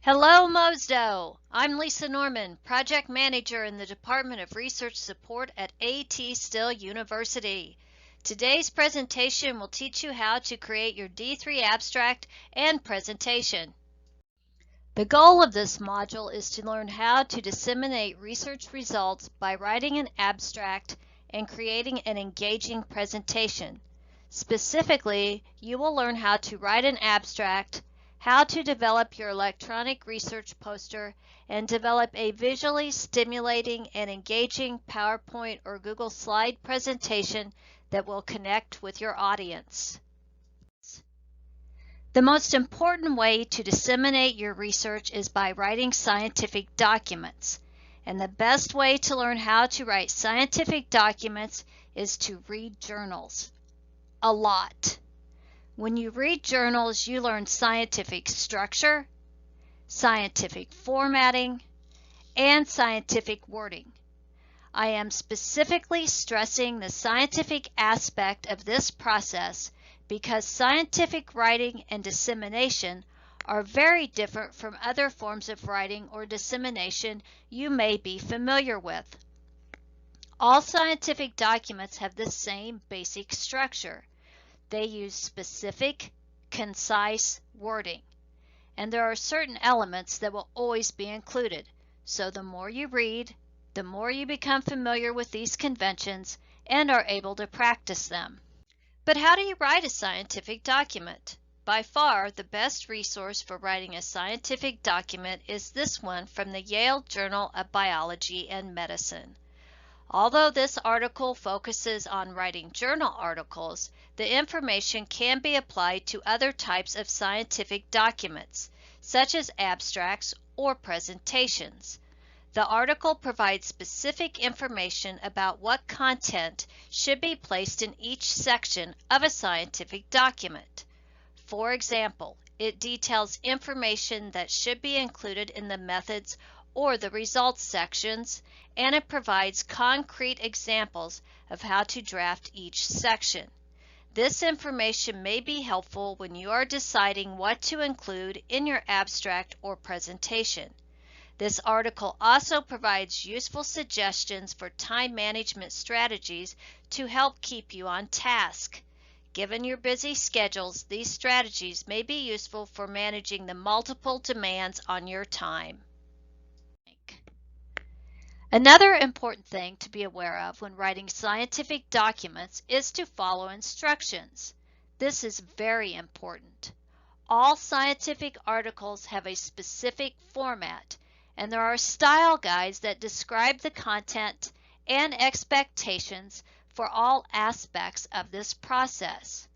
Hello, Mosdo! I'm Lisa Norman, Project Manager in the Department of Research Support at A.T. Still University. Today's presentation will teach you how to create your D3 abstract and presentation. The goal of this module is to learn how to disseminate research results by writing an abstract and creating an engaging presentation. Specifically, you will learn how to write an abstract, how to develop your electronic research poster, and develop a visually stimulating and engaging PowerPoint or Google Slide presentation that will connect with your audience. The most important way to disseminate your research is by writing scientific documents. And the best way to learn how to write scientific documents is to read journals. A lot. When you read journals, you learn scientific structure, scientific formatting, and scientific wording. I am specifically stressing the scientific aspect of this process because scientific writing and dissemination are very different from other forms of writing or dissemination you may be familiar with. All scientific documents have the same basic structure. They use specific, concise wording, and there are certain elements that will always be included. So the more you read, the more you become familiar with these conventions and are able to practice them. But how do you write a scientific document? By far, the best resource for writing a scientific document is this one from the Yale Journal of Biology and Medicine. Although this article focuses on writing journal articles, the information can be applied to other types of scientific documents, such as abstracts or presentations. The article provides specific information about what content should be placed in each section of a scientific document. For example, it details information that should be included in the methods or the results sections, and it provides concrete examples of how to draft each section. This information may be helpful when you are deciding what to include in your abstract or presentation. This article also provides useful suggestions for time management strategies to help keep you on task. Given your busy schedules, these strategies may be useful for managing the multiple demands on your time. Another important thing to be aware of when writing scientific documents is to follow instructions. This is very important. All scientific articles have a specific format, and there are style guides that describe the content and expectations for all aspects of this process.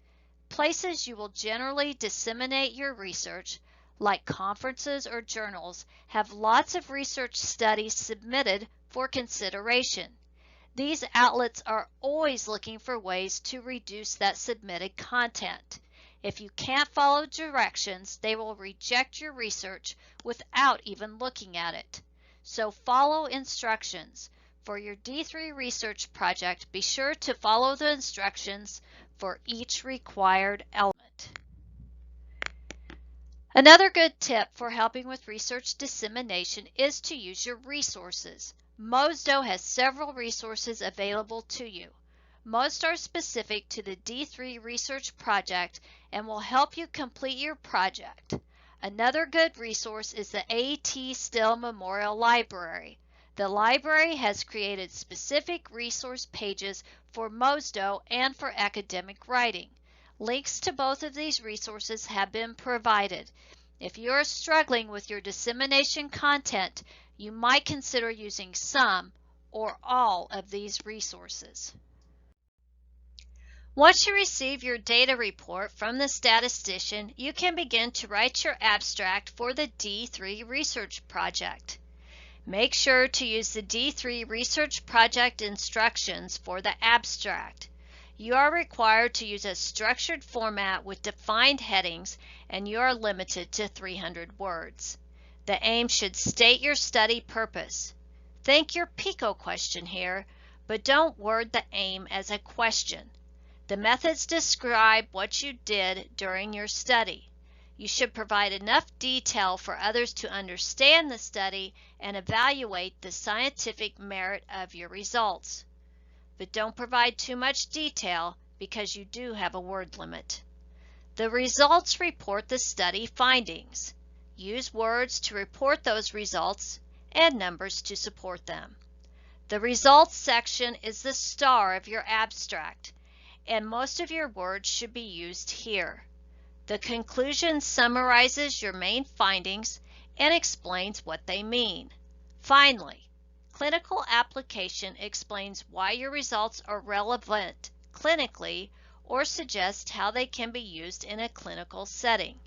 Places you will generally disseminate your research, like conferences or journals, have lots of research studies submitted for consideration. These outlets are always looking for ways to reduce that submitted content. If you can't follow directions, they will reject your research without even looking at it. So follow instructions. For your D3 research project, be sure to follow the instructions for each required element. Another good tip for helping with research dissemination is to use your resources. Mosdo has several resources available to you. Most are specific to the D3 research project and will help you complete your project. Another good resource is the A.T. Still Memorial Library. The library has created specific resource pages for Mosdo and for academic writing. Links to both of these resources have been provided. If you are struggling with your dissemination content, you might consider using some or all of these resources. Once you receive your data report from the statistician, you can begin to write your abstract for the D3 research project. Make sure to use the D3 research project instructions for the abstract. You are required to use a structured format with defined headings, and you are limited to 300 words. The aim should state your study purpose. Think your PICO question here, but don't word the aim as a question. The methods describe what you did during your study. You should provide enough detail for others to understand the study and evaluate the scientific merit of your results. But don't provide too much detail because you do have a word limit. The results report the study findings. Use words to report those results and numbers to support them. The results section is the star of your abstract, and most of your words should be used here. The conclusion summarizes your main findings and explains what they mean. Finally, clinical application explains why your results are relevant clinically or suggests how they can be used in a clinical setting.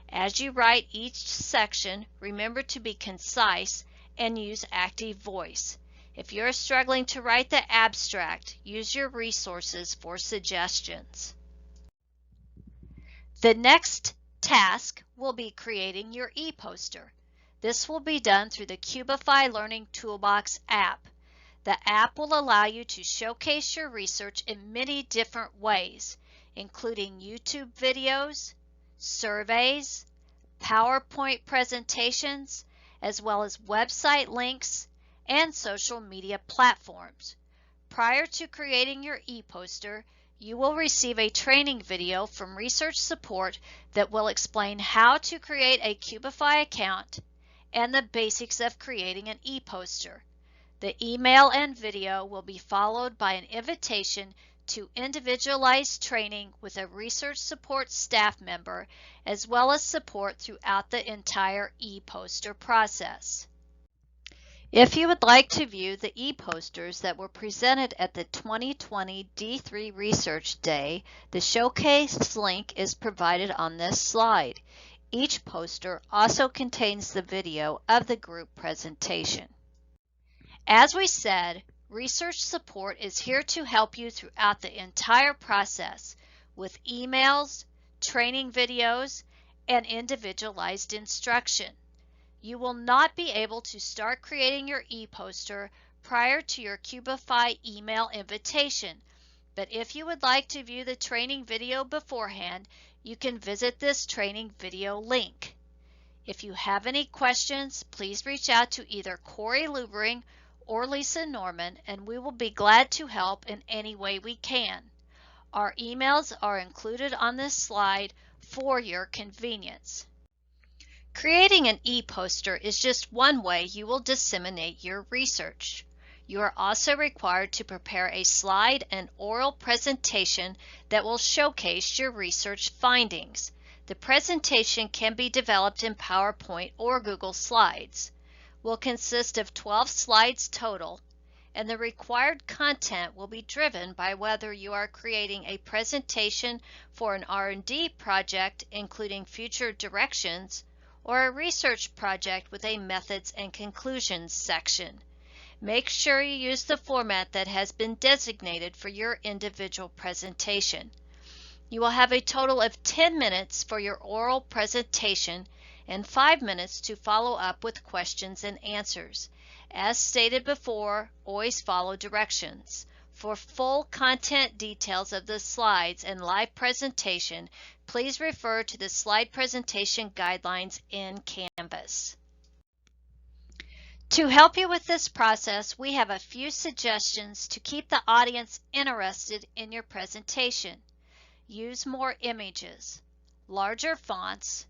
As you write each section, remember to be concise and use active voice. If you're struggling to write the abstract, use your resources for suggestions. The next task will be creating your e-poster. This will be done through the Cubify Learning Toolbox app. The app will allow you to showcase your research in many different ways, including YouTube videos, surveys, PowerPoint presentations, as well as website links and social media platforms. Prior to creating your e-poster, you will receive a training video from Research Support that will explain how to create a Cubify account and the basics of creating an e-poster. The email and video will be followed by an invitation to individualized training with a Research Support staff member, as well as support throughout the entire e-poster process. If you would like to view the e-posters that were presented at the 2020 D3 Research Day, the showcase link is provided on this slide. Each poster also contains the video of the group presentation. As we said, Research Support is here to help you throughout the entire process with emails, training videos, and individualized instruction. You will not be able to start creating your e-poster prior to your Cubify email invitation, but if you would like to view the training video beforehand, you can visit this training video link. If you have any questions, please reach out to either Corey Lubering or Lisa Norman, and we will be glad to help in any way we can. Our emails are included on this slide for your convenience. Creating an e-poster is just one way you will disseminate your research. You are also required to prepare a slide and oral presentation that will showcase your research findings. The presentation can be developed in PowerPoint or Google Slides. Will consist of 12 slides total, and the required content will be driven by whether you are creating a presentation for an R&D project including future directions or a research project with a methods and conclusions section. Make sure you use the format that has been designated for your individual presentation. You will have a total of 10 minutes for your oral presentation and 5 minutes to follow up with questions and answers. As stated before, always follow directions. For full content details of the slides and live presentation, please refer to the slide presentation guidelines in Canvas. To help you with this process, we have a few suggestions to keep the audience interested in your presentation. Use more images, larger fonts,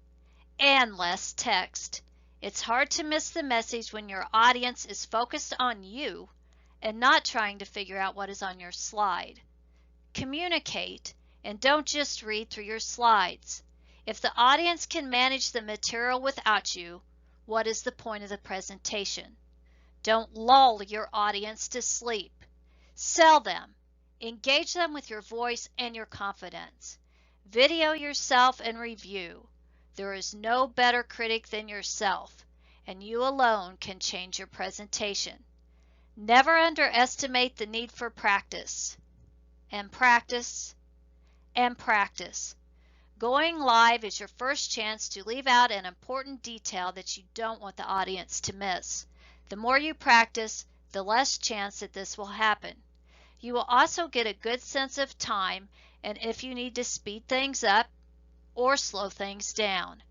and less text. It's hard to miss the message when your audience is focused on you and not trying to figure out what is on your slide. Communicate and don't just read through your slides. If the audience can manage the material without you, what is the point of the presentation? Don't lull your audience to sleep. Sell them. Engage them with your voice and your confidence. Video yourself and review. There is no better critic than yourself, and you alone can change your presentation. Never underestimate the need for practice. And practice. And practice. Going live is your first chance to leave out an important detail that you don't want the audience to miss. The more you practice, the less chance that this will happen. You will also get a good sense of time, and if you need to speed things up, or slow things down.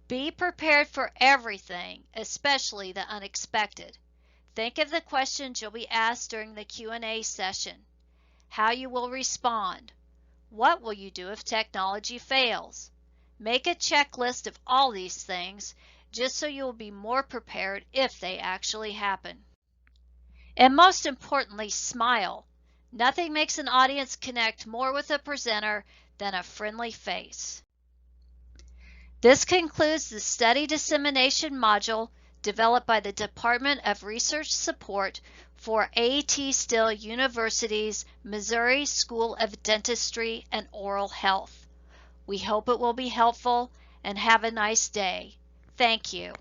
Be prepared for everything, especially the unexpected. Think of the questions you'll be asked during the Q&A session. How you will respond. What will you do if technology fails? Make a checklist of all these things just so you'll be more prepared if they actually happen. And most importantly, smile. Nothing makes an audience connect more with a presenter than a friendly face. This concludes the Study Dissemination module developed by the Department of Research Support for A.T. Still University's Missouri School of Dentistry and Oral Health. We hope it will be helpful, and have a nice day. Thank you.